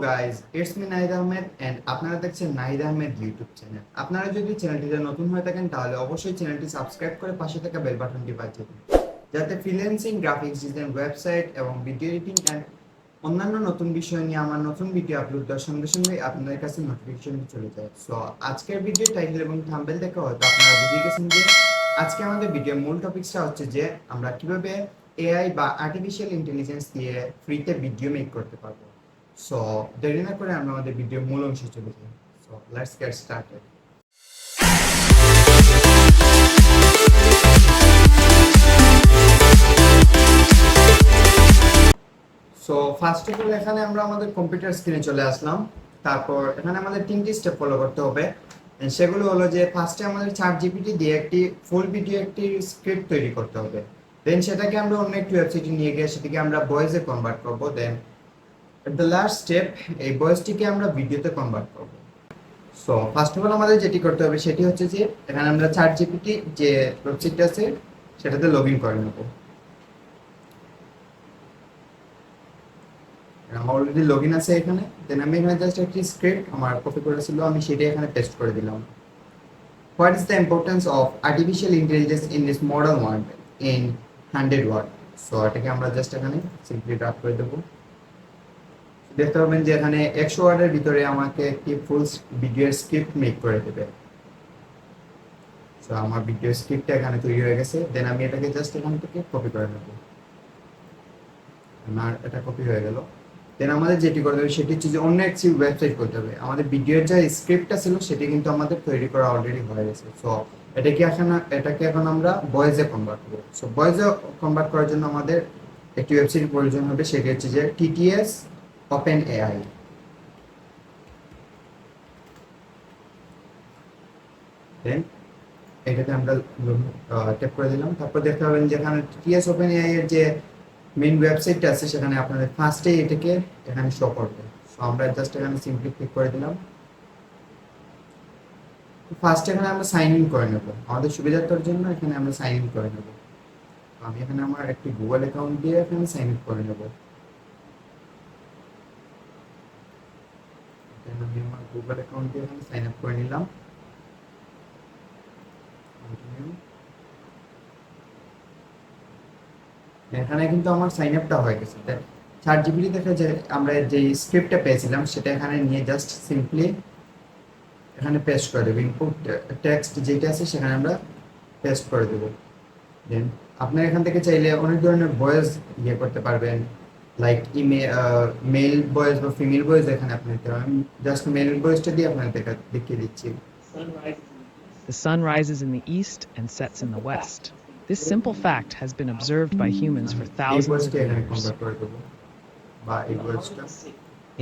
Guys it's me Nahid Ahmed and আপনারা দেখছেন Nahid Ahmed YouTube channel. আপনারা যদি চ্যানেলটিতে নতুন হয়ে থাকেন তাহলে অবশ্যই চ্যানেলটি সাবস্ক্রাইব করে পাশে থাকা বেল বাটনটি বাজিয়ে দিন, যাতে ফ্রিল্যান্সিং, গ্রাফিক্স ডিজাইন, ওয়েবসাইট এবং ভিডিও এডিটিং এন্ড অন্যান্য নতুন বিষয় নিয়ে আমার নতুন ভিডিও আপলোড দেওয়ার সঙ্গে সঙ্গে আপনাদের কাছে নোটিফিকেশন চলে যায়। সো আজকের ভিডিও টাইটেল এবং থাম্বনেল দেখে হয়তো আপনারা বুঝে গেছেন যে আজকে আমাদের ভিডিওর মূল টপিকসটা হচ্ছে যে আমরা কিভাবে এআই বা আর্টিফিশিয়াল ইন্টেলিজেন্স দিয়ে ফ্রিতে ভিডিও মেক করতে পারবো। সো দেরি না করে আমরা আমাদের ভিডিওর মূল অংশে চলে যাই। So let's get started. So first of all এখানে আমরা আমাদের কম্পিউটার স্ক্রিনে চলে আসলাম। তারপর এখানে আমাদের তিনটি স্টেপ ফলো করতে হবে। সেগুলো হলো যে ফার্স্টে আমাদের চ্যাট জিপিটি দিয়ে একটি ফুল ভিডিও একটি স্ক্রিপ্ট তৈরি করতে হবে। দেন সেটাকে আমরা অন্য একটি ওয়েবসাইটে নিয়ে গিয়ে সেটাকে আমরা ভয়েসে কনভার্ট করব। দেন এট দ্য লাস্ট স্টেপ এই ভয়েসটিকে আমরা ভিডিওতে কনভার্ট করব। সো ফার্স্ট অফ অল আমাদের যেটি করতে হবে সেটি হচ্ছে যে এখানে আমরা চ্যাট জিপিটি যে ওয়েবসাইটটা আছে সেটাতে লগ ইন করে নেব। আমার অলরেডি লগ ইন আছে এখানে। দেন আমি এখানে জাস্ট একটি স্ক্রিপ্ট আমার কপি করেছিল, আমি সেটা এখানে পেস্ট করে দিলাম। What is the importance of artificial intelligence in this modern world in 100 word. So এটাকে আমরা জাস্ট এখানে সিম্পলি টাইপ করে দেবো। দেখতে পাবেন যে এখানে 100 ওয়ার্ডের ভিতরে আমাকে একটি ফুল ভিডিওর স্ক্রিপ্ট মেক করে দেবে। সো আমার ভিডিও স্ক্রিপ্টটা এখানে তৈরি হয়ে গেছে। দেন আমি এটাকে জাস্ট এখান থেকে কপি করে নেব। আমার এটা কপি হয়ে গেল। দেন আমাদের যেটি করতে হবে সেটি হচ্ছে যে অন্য একটি ওয়েবসাইট করতে হবে। আমাদের ভিডিওর যে স্ক্রিপ্টটা ছিল সেটি কিন্তু আমাদের তৈরি করা অলরেডি হয়ে গেছে। সো এটাকে এখন আমরা ভয়েসে কনভার্ট করব। সো ভয়েসে কনভার্ট করার জন্য আমাদের একটি ওয়েবসাইটের প্রয়োজন হবে, সেটি হচ্ছে যে টিটিএস ওপেন এআই। দেন এটাতে আমরা ট্যাপ করে দিলাম। তারপর দেখতে পাবেন যে এখানে টিটিএস ওপেন এআই এর যে মেইন ওয়েবসাইটটা আছে সেখানে আপনাদের ফার্স্টে এটাকে এখানে শো করবে। সো আমরা জাস্ট এখানে সিম্পলি ক্লিক করে দিলাম। ফার্স্টে এখানে আমরা সাইন ইন করে নেব, আমাদের সুবিধার্থের জন্য এখানে আমরা সাইন ইন করে নেব। আমি এখানে আমার একটি গুগল অ্যাকাউন্ট দিয়ে এখানে সাইন ইন করে নেব। আমি আমার গুগল অ্যাকাউন্ট দিয়ে এখানে সাইন আপ করে নিলাম। এখানে কিন্তু আমার সাইন আপটা হয়ে গেছে। চ্যাট জিপিটি থেকে যে আমরা যে স্ক্রিপ্টটা পেয়েছিলাম সেটা এখানে নিয়ে জাস্ট সিম্পলি এখানে পেস্ট করে দেবো। ইনপুট টেক্সট যেটা আছে সেখানে আমরা পেস্ট করে দেবো। দেন আপনার এখান থেকে চাইলে অনেক ধরনের ভয়েস ইয়ে করতে পারবেন, লাইক মেল ভয়েস বা ফিমেল ভয়েস এখানে আপনি দিতে পারেন। আমি জাস্ট মেল ভয়েসটা দিয়ে আপনাদের দেখিয়ে দিচ্ছি। The sun rises in the east and sets in the west. This simple fact has been observed by humans for এই thousands of ভয়েসটা এখানে years. কনভার্ট করে দেবো বা এই ভয়েসটা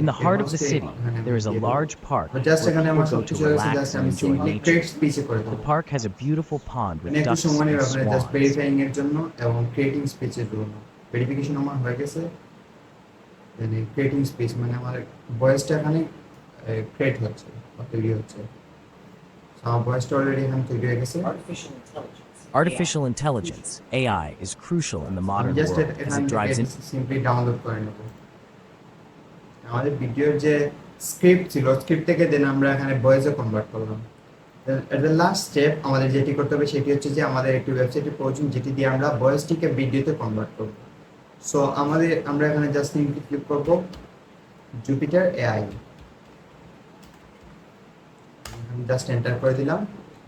In the heart of the city, there is a large park where just এখানে আমার people go সবকিছু to আছে, relax জাস্ট and আমি enjoy সিম্পলি nature. ক্রিয়েট স্পিচে করে The দেবো। park has a beautiful pond with একটু ducks সময় নেবে and আপনার জাস্ট swans. ভেরিফাইং এর জন্য এবং ক্রিয়েটিং স্পিচের জন্য। ভেরিফিকেশন আমার হয়ে গেছে। দেন ক্রিয়েটিং স্পিচ মানে আমার ভয়েসটা এখানে ক্রিয়েট হচ্ছে বা তৈরি হচ্ছে। আমার ভয়েসটা অলরেডি এখানে তৈরি হয়ে গেছে। Artificial intelligence, AI, is crucial in the আমি modern জাস্ট world as এখান it থেকে drives in. সিম্পলি ডাউনলোড করে নেব। আমাদের ভিডিওর যে স্ক্রিপ্ট ছিল স্ক্রিপ্ট থেকে দেন আমরা এখানে ভয়েসে কনভার্ট করলাম। এট দ্য লাস্ট স্টেপ আমাদের যেটি করতে হবে সেটি হচ্ছে যে আমাদের একটি ওয়েবসাইটের প্রয়োজন যেটি দিয়ে আমরা ভয়েসটিকে ভিডিওতে কনভার্ট করব। সো আমরা এখানে জাস্ট সিম্পলি ক্লিক করব জুপিটার এআই। জাস্ট এন্টার করে দিলাম।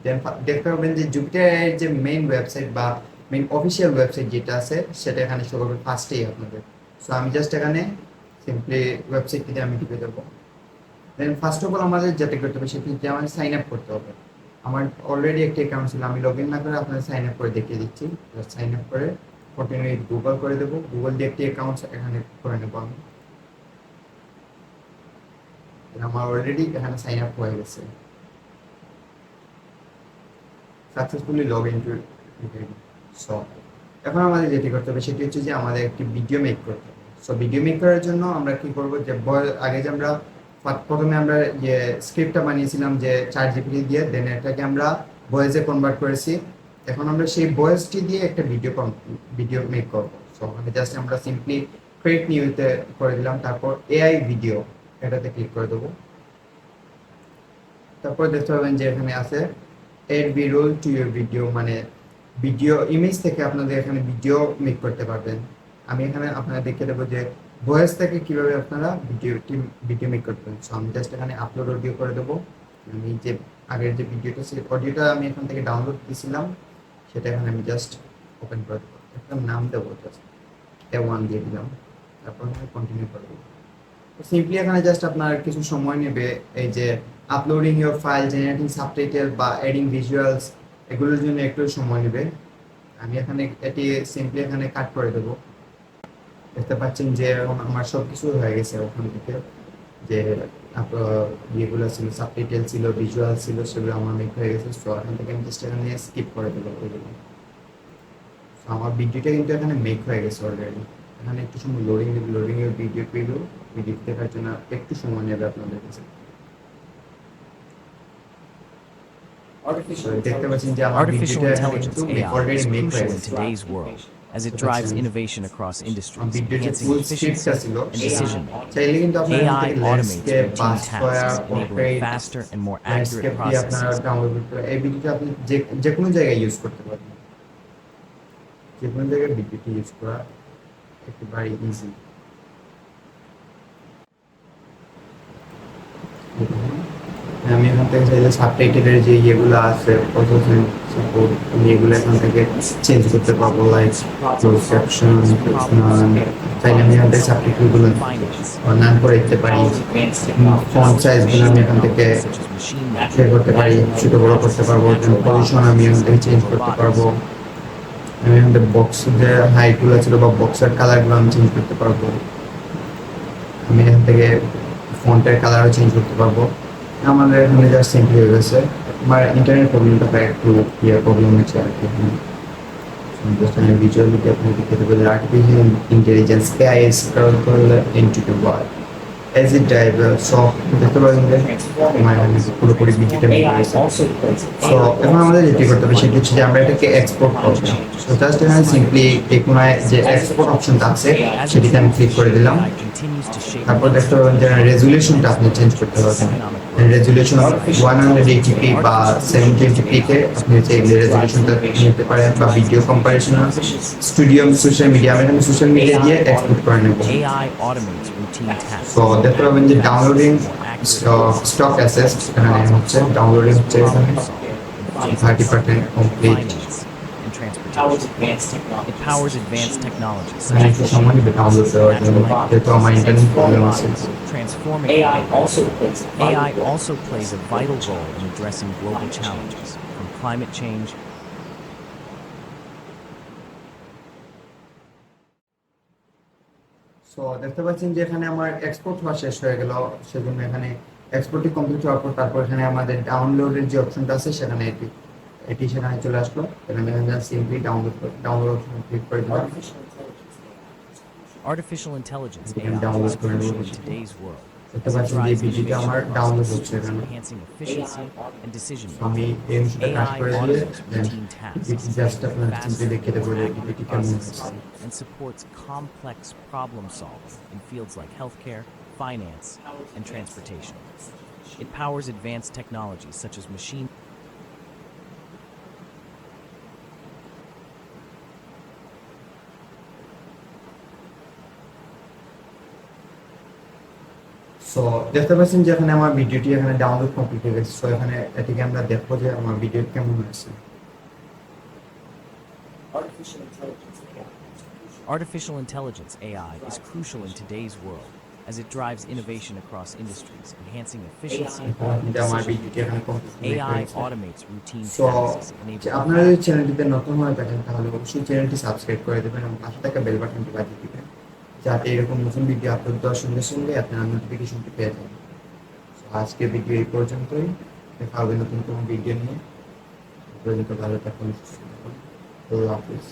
দেন দেখতে পাবেন যে জুপিটার এআই এর যে মেইন ওয়েবসাইট বা মেইন অফিসিয়াল ওয়েবসাইট যেটা আছে সেটা এখানে শো করবে ফার্স্টেই আপনাদের। সো আমি জাস্ট এখানে সিম্পলি ওয়েবসাইটটিতে আমি ঢুকে দেবো। দেন ফার্স্ট অফ অল আমাদের যেটা করতে হবে সেটি হচ্ছে আমাদের সাইন আপ করতে হবে। আমার অলরেডি একটি অ্যাকাউন্ট ছিল, আমি লগ ইন না করে আপনাদের সাইন আপ করে দেখিয়ে দিচ্ছি। জাস্ট সাইন আপ করে কন্টিনিউ গুগল করে দেবো। গুগল দিয়ে একটি অ্যাকাউন্ট এখানে করে নেবো আমি। আমার অলরেডি এখানে সাইন আপ হয়ে গেছে, successfully log in to. So এখন আমাদের যেটি করতে হবে সেটি হচ্ছে যে আমাদের একটি ভিডিও মেক করতে হবে। সো ভিডিও মেক করার জন্য আমরা কি করব যে আগে যে আমরা প্রথমে আমরা যে স্ক্রিপ্টটা বানিয়েছিলাম যে চ্যাট জিপিটি দিয়ে, দেন এটাকে আমরা ভয়েসে কনভার্ট করেছি। এখন আমরা সেই ভয়েসটি দিয়ে একটা ভিডিও মেক করব। সো ওখানে জাস্ট আমরা সিম্পলি ক্রিয়েট নিউতে করে দিলাম, তারপর এআই ভিডিও। এটাতে ক্লিক করে দেবো। তারপর দেখতে পাবেন যে এখানে আছে add B-roll to your video, মানে ভিডিও ইমেজ থেকে আপনাদের এখানে ভিডিও মেক করতে পারবেন। আমি এখানে আপনারা দেখে দেবো যে ভয়েস থেকে কিভাবে আপনারা ভিডিও মেক করবেন। সো আমি জাস্ট এখানে আপলোড অডিও করে দেবো। আমি যে আগের যে ভিডিওটা সেই অডিওটা আমি এখান থেকে ডাউনলোড দিয়েছিলাম, সেটা এখানে আমি জাস্ট ওপেন করে দেবো, একটা নাম দেবো, জাস্ট A1 দিয়ে দিলাম, তারপর আমি কন্টিনিউ করে দেবো। সিম্পলি এখানে জাস্ট আপনার কিছু সময় নেবে এই যে uploading your file, generating subtitle বা এডিং ভিজুয়ালস, এগুলোর জন্য একটু সময় নেবে। আমি এখানে এটি সিম্পলি এখানে কাট করে দেবো। দেখতে পাচ্ছেন যে এখন আমার সব কিছু হয়ে গেছে ওখান থেকে, যে ইয়েগুলো ছিল, সাবটাইটেল ছিল, ভিজুয়াল ছিল, সেগুলো আমার মেক হয়ে গেছে। সো এখান থেকে আমি জাস্ট এখানে স্কিপ করে দেবো ওইগুলো। সো আমার ভিডিওটা কিন্তু এখানে মেক হয়ে গেছে অলরেডি। এখানে একটু সময় লোডিং এর ভিডিও দেখার জন্য একটু সময় নেবে আপনাদের কাছে। দেখতে পাচ্ছেন যে আমার Artificial ভিডিওটা এখানে intelligence কিন্তু AI অলরেডি is মেক হয়ে crucial in গেছে। today's world as it So drives that's innovation across আমার industries, ভিডিওর যে enhancing ফুল efficiency স্ক্রিপ্টটা ছিল and decision making. চাইলে কিন্তু আপনারা এখান AI থেকে automates ল্যান্ডস্কেপ বা routine square tasks, enabling portrait faster and more accurate landscape দিয়ে আপনারা processes. ডাউনলোড করতে পারেন। এই ভিডিওটা আপনি যে কোনো জায়গায় ইউজ করতে পারবেন, যে কোনো জায়গায় ভিডিওটি ইউজ করা একেবারে ইজি। আমি এখান থেকে চাইলে সাবটাইটেলের যে ইয়েগুলো আছে সাপোর্ট, আমি এগুলো এখান থেকে চেঞ্জ করতে পারবো, লাইক ক্লোজ ক্যাপশন, চাইলে আমি এখান থেকে সাবটাইটেলগুলো Finance, নাম করে দিতে পারি। ফন্ট সাইজগুলো আমি এখান থেকে such as machine share learning, করতে পারি, ছোট বড় করতে পারবো, পজিশন আমি এখান থেকে চেঞ্জ করতে পারবো। আমি এখান থেকে বক্স যে হাইটগুলো ছিল বা বক্সের কালারগুলো আমি চেঞ্জ করতে পারবো। আমি এখান থেকে ফন্টের কালারও চেঞ্জ করতে পারবো। আমাদের এখানে জাস্ট সিম্পলি হয়ে গেছে। আমার ইন্টারনেট প্রবলেমটা একটু প্রবলেম হচ্ছে আর কি। জাস্ট আমি ভিজুয়ালিটি আপনাকে দেখতে পাবো, artificial intelligence AI is crowdful into the world as it dives. So দেখতে পাবেন যে আমার এখানে পুরোপুরি ভিডিওটা মিলে গেছে। সো এখন আমাদের যেটি করতে হবে সেটি হচ্ছে যে আমরা এটাকে এক্সপোর্ট করব। সো জাস্ট এখানে সিম্পলি এই কোনায় যে এক্সপোর্ট অপশনটা আছে as সেটিতে আমি ক্লিক করে দিলাম। AI continues to shape তারপর দেখতে পাবেন যে রেজুলেশনটা আপনি চেঞ্জ করতে পারবেন। রেজুলেশন 180p বা 720p তে আপনি চাইলে রেজুলেশনটা নিতে পারেন, বা video comparison studio social media, আমি এখানে সোশ্যাল মিডিয়া দিয়ে এক্সপোর্ট করে নেব। AI automates routine tasks. So দেখতে পাবেন যে ডাউনলোডিং স্টক অ্যাসেস্ট এখানে হচ্ছে, ডাউনলোডিং হচ্ছে এখানে 30% complete. Finance and transportation. It powers advanced technologies such এখানে as একটু সময় নেবে ডাউনলোড দেওয়ার জন্য, যেহেতু আমার ইন্টারনেট প্রবলেম আছে। transforming AI AI. AI also also plays a vital role in addressing global challenges, from climate change. So দেখতে পাচ্ছেন যে এখানে আমার এক্সপোর্ট হওয়া শেষ হয়ে গেল, সেজন্য এখানে এক্সপোর্টটি কমপ্লিট হওয়ার পর তারপর এখানে আমাদের ডাউনলোডের যে অপশনটা আছে সেখানে এটি সেখানে চলে আসলো। এখানে সিম্পলি ডাউনলোড অপশন ক্লিক করে দিলাম। Artificial intelligence You can AI download is for crucial in everyone. today's world দেখতে as it পাচ্ছেন যে drives ভিডিওটা innovation আমার across ডাউনলোড হচ্ছে industries, এখানে। enhancing efficiency and decision আমি making. এই অংশটা কাজ AI করে দিয়ে automates routine tasks, জাস্ট আপনার faster চিন্তা দেখে দেবো and যে accurate ভিডিওটি কেমন processes, হয়েছে। and supports complex problem solving in fields like healthcare, finance, and transportation. It powers advanced technologies such as machine so দেখতে পাচ্ছেন যে এখানে আমার ভিডিওটি এখানে ডাউনলোড কমপ্লিট হয়ে গেছে। সো এখানে এটিকে আমরা দেখবো যে আমার ভিডিও কেমন হয়েছে। Artificial intelligence AI is crucial in today's world as it drives innovation across industries, enhancing efficiency and এটা আমার decision. ভিডিওটি এখানে কমপ্লিট AI হয়েছে। automates routine so tasks, enabling আপনারা যদি চ্যানেলটিতে নতুন হয়ে থাকেন তাহলে অবশ্যই চ্যানেলটি সাবস্ক্রাইব করে দেবেন এবং পাশে থাকা বেল বাটনটি বাজিয়ে দিবেন, যাতে এরকম নতুন ভিডিও আপলোড দেওয়ার সঙ্গে সঙ্গে আপনারা নোটিফিকেশনটি পেয়ে যাবেন। সো আজকের ভিডিও এই পর্যন্তই, দেখা হবে নতুন কোনো ভিডিও নিয়ে। পর্যন্ত ভালো থাকুন, সুস্থ থাকুন। আল্লাহ হাফিজ।